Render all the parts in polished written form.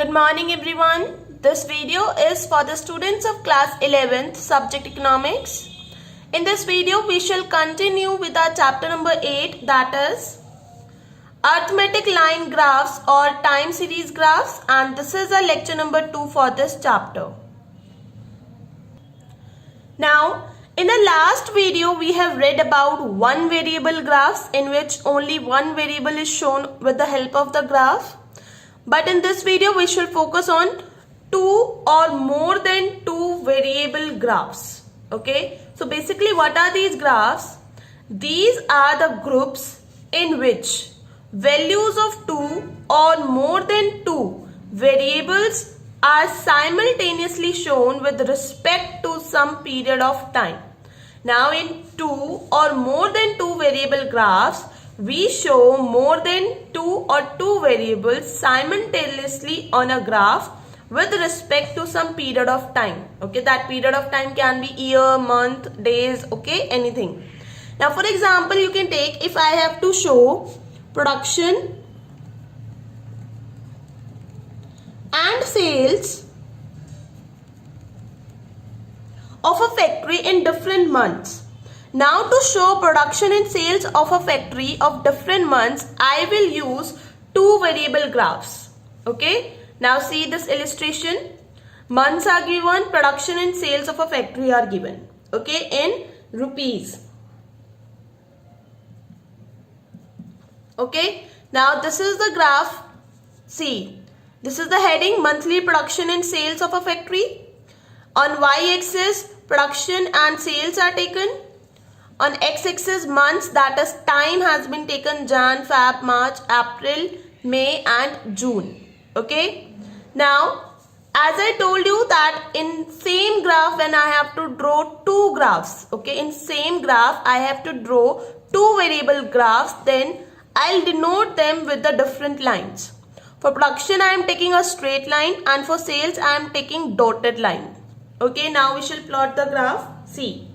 Good morning everyone. This video is for the students of class 11th subject economics. In this video we shall continue with our chapter number 8, that is arithmetic line graphs or time series graphs, and this is our lecture number 2 for this chapter. Now in the last video we have read about one variable graphs in which only one variable is shown with the help of the graph. But in this video we shall focus on two or more than two variable graphs. Okay, so basically what are these graphs? These are the groups in which values of two or more than two variables are simultaneously shown with respect to some period of time. Now in two or more than two variable graphs, we show more than two or two variables simultaneously on a graph with respect to some period of time. Okay, that period of time can be year, month, days, okay, anything. Now for example, you can take, if I have to show production and sales of a factory in different months. Now to show production and sales of a factory of different months, I will use two variable graphs. Okay. Now see this illustration. Months are given, production and sales of a factory are given. Okay, in rupees. Okay. Now this is the graph. See, this is the heading, monthly production and sales of a factory. On y-axis, production and sales are taken. On x-axis, months, that is time has been taken, Jan, Feb, March, April, May and June. Okay. Now, as I told you that in same graph when I have to draw two graphs, okay, in same graph I have to draw two variable graphs, then I'll denote them with the different lines. For production I am taking a straight line and for sales I am taking dotted line. Okay, now we shall plot the graph. See.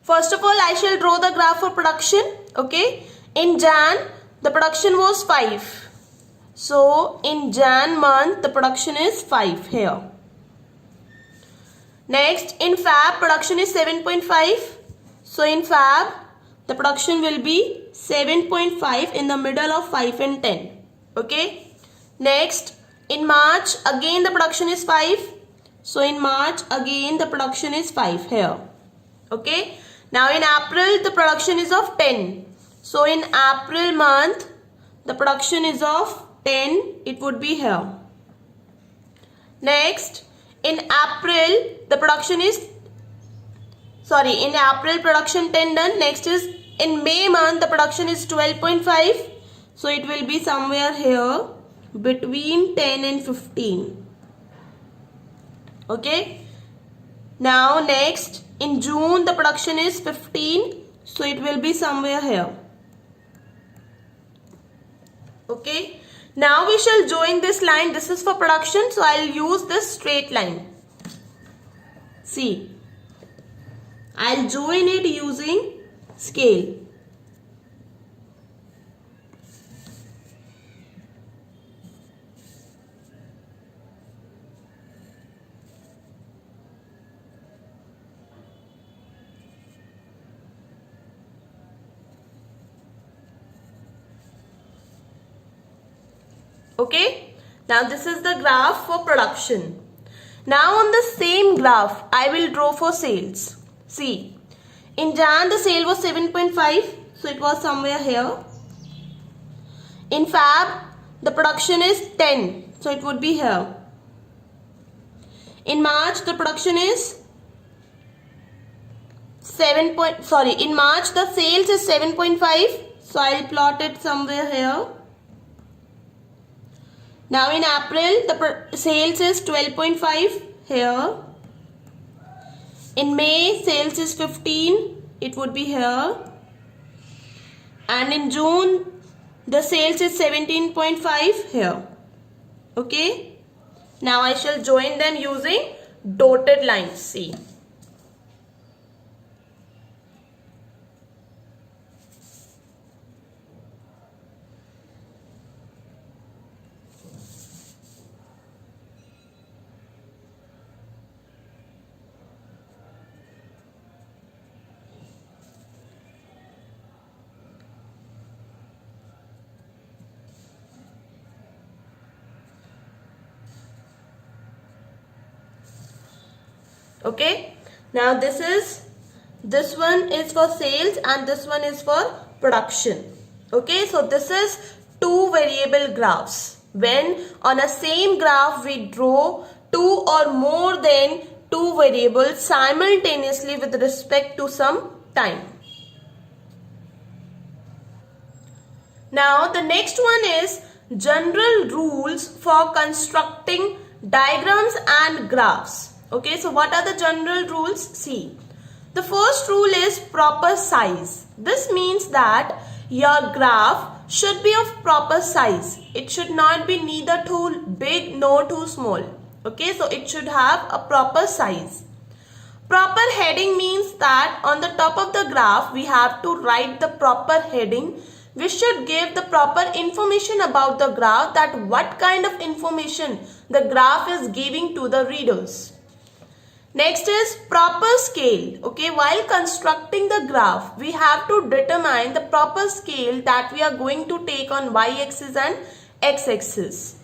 First of all, I shall draw the graph for production. Okay. In Jan, the production was 5. So, in Jan month, the production is 5 here. Next, in Feb, production is 7.5. So, in Feb, the production will be 7.5 in the middle of 5 and 10. Okay. Next, in March, again the production is 5. So, in March, again the production is 5 here. Okay. Now in April the production is of 10. So in April month the production is of 10. It would be here. Next in April the production is in April production 10 done. Next is in May month the production is 12.5. So it will be somewhere here between 10 and 15. Okay. Now next in June the production is 15, so it will be somewhere here. Okay. Now we shall join this line. This is for production, so I'll use this straight line. See, I'll join it using scale. Okay, now this is the graph for production. Now on the same graph I will draw for sales. See, in Jan the sale was 7.5, so it was somewhere here. In Feb the production is 10, so it would be here. In March the production is in March the sales is 7.5, so I'll plot it somewhere here. Now in April the sales is 12.5 here. In May sales is 15. It would be here. And in June the sales is 17.5 here. Okay. Now I shall join them using dotted lines. See. Okay. Now this one is for sales and this one is for production. Okay, so this is two variable graphs. When on a same graph we draw two or more than two variables simultaneously with respect to some time. Now the next one is general rules for constructing diagrams and graphs. Okay, so what are the general rules? See, the first rule is proper size. This means that your graph should be of proper size. It should not be neither too big nor too small. Okay, so it should have a proper size. Proper heading means that on the top of the graph we have to write the proper heading. We should give the proper information about the graph, that what kind of information the graph is giving to the readers. Next is proper scale. Okay, while constructing the graph, we have to determine the proper scale that we are going to take on y-axis and x-axis.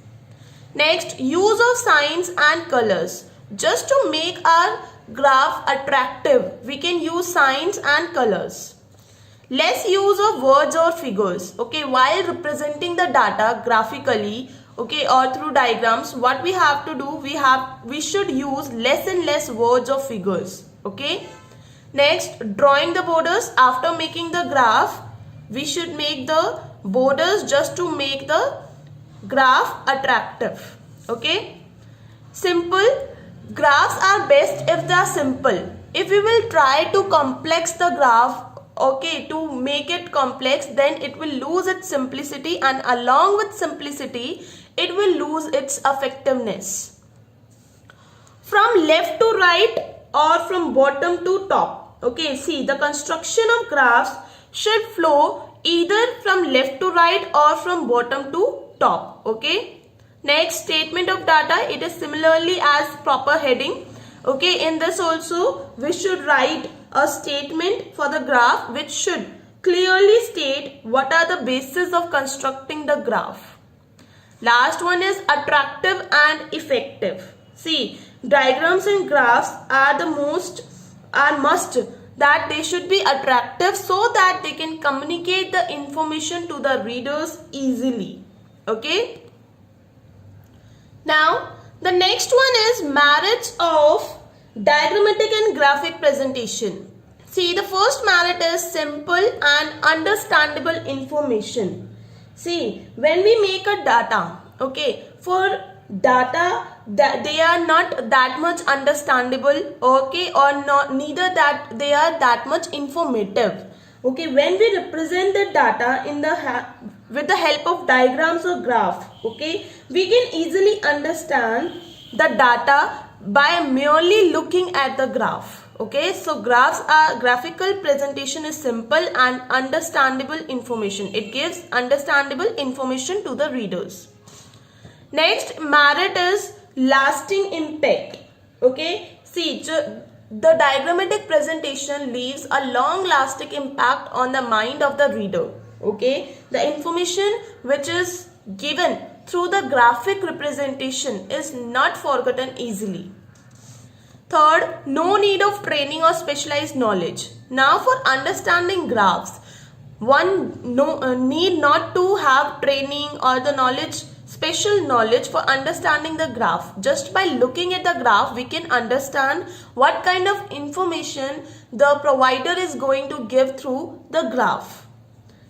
Next, use of signs and colors. Just to make our graph attractive, we can use signs and colors. Less use of words or figures. Okay, while representing the data graphically, okay, or through diagrams, what we have to do, we should use less and less words or figures. Okay. Next, drawing the borders. After making the graph, we should make the borders just to make the graph attractive. Okay. Simple. Graphs are best if they are simple. If we will try to complex the graph, okay, to make it complex, then it will lose its simplicity, and along with simplicity, it will lose its effectiveness. From left to right or from bottom to top. Okay, see, the construction of graphs should flow either from left to right or from bottom to top. Okay. Next, statement of data. It is similarly as proper heading. Okay, in this also we should write a statement for the graph which should clearly state what are the bases of constructing the graph. Last one is attractive and effective. See, diagrams and graphs are must that they should be attractive so that they can communicate the information to the readers easily. Okay. Now the next one is merits of diagrammatic and graphic presentation. See, the first merit is simple and understandable information. See, when we make a data, okay, for data that they are not that much understandable, okay, or not neither that they are that much informative. Okay, when we represent the data in the with the help of diagrams or graph, okay, we can easily understand the data by merely looking at the graph. Okay, so graphical presentation is simple and understandable information. It gives understandable information to the readers. Next, merit is lasting impact. Okay, see, the diagrammatic presentation leaves a long lasting impact on the mind of the reader. Okay, the information which is given through the graphic representation is not forgotten easily. Third, no need of training or specialized knowledge. Now for understanding graphs, one need not to have training or the knowledge, special knowledge for understanding the graph. Just by looking at the graph, we can understand what kind of information the provider is going to give through the graph.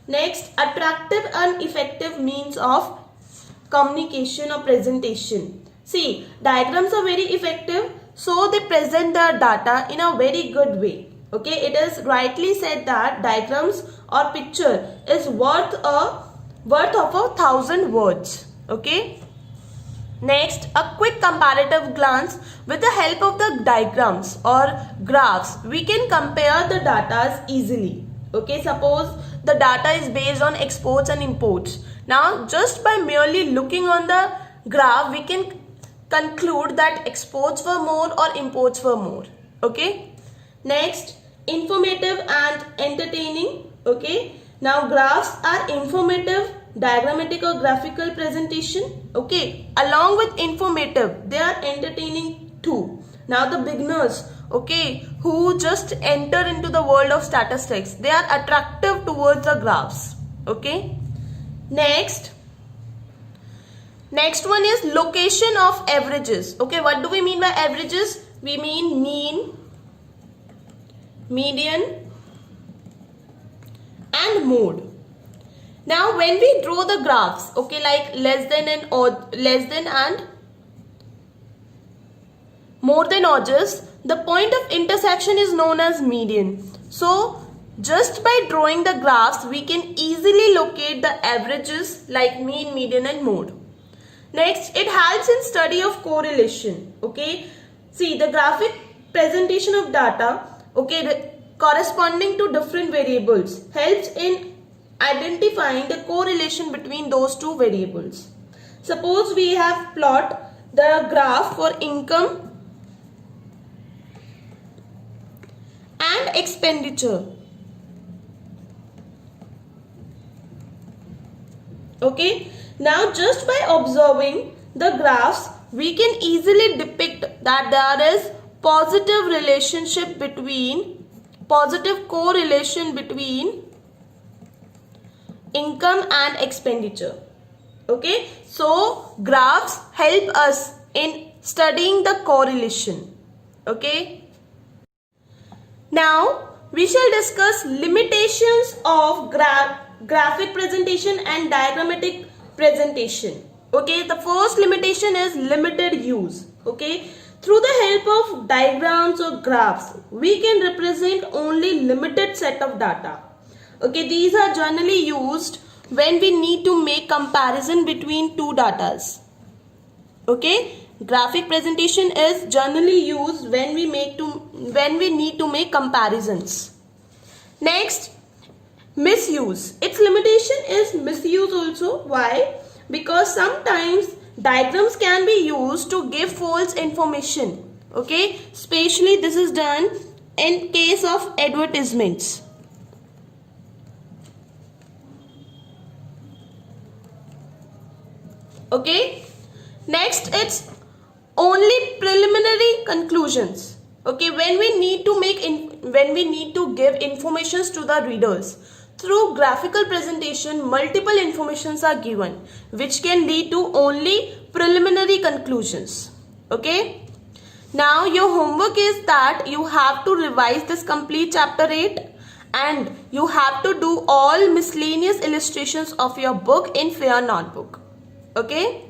Next, attractive and effective means of communication or presentation. See, diagrams are very effective, so they present the data in a very good way. Okay, it is rightly said that diagrams or picture is worth of 1,000 words. Okay. Next, a quick comparative glance. With the help of the diagrams or graphs, we can compare the data easily. Okay, suppose the data is based on exports and imports. Now, just by merely looking on the graph, we can conclude that exports were more or imports were more. Okay. Next, informative and entertaining. Okay. Now, graphs are informative, diagrammatic or graphical presentation. Okay. Along with informative, they are entertaining too. Now, the beginners okay, who just enter into the world of statistics, they are attractive towards the graphs. Okay. Next one is location of averages. Okay, what do we mean by averages? We mean mean, median and mode. Now when we draw the graphs, okay, like less than and more than edges, the point of intersection is known as median. So just by drawing the graphs, we can easily locate the averages like mean, median and mode. Next, it helps in study of correlation. Okay, see the graphic presentation of data, okay, corresponding to different variables helps in identifying the correlation between those two variables. Suppose we have plot the graph for income and expenditure. Okay, now just by observing the graphs, we can easily depict that there is positive correlation between income and expenditure. Okay, so graphs help us in studying the correlation. Okay, now we shall discuss limitations of graphic presentation and diagrammatic presentation. Okay, the first limitation is limited use. Okay, through the help of diagrams or graphs, we can represent only limited set of data. Okay, these are generally used when we need to make comparison between two datas. Okay, graphic presentation is generally used when we need to make comparisons. Next, misuse. Its limitation is misuse also. Why? Because sometimes diagrams can be used to give false information. Okay, especially this is done in case of advertisements. Okay, next it's only preliminary conclusions. Okay, when we need to give informations to the readers. Through graphical presentation, multiple informations are given which can lead to only preliminary conclusions. Okay, now your homework is that you have to revise this complete chapter 8 and you have to do all miscellaneous illustrations of your book in Fair Notebook. Okay.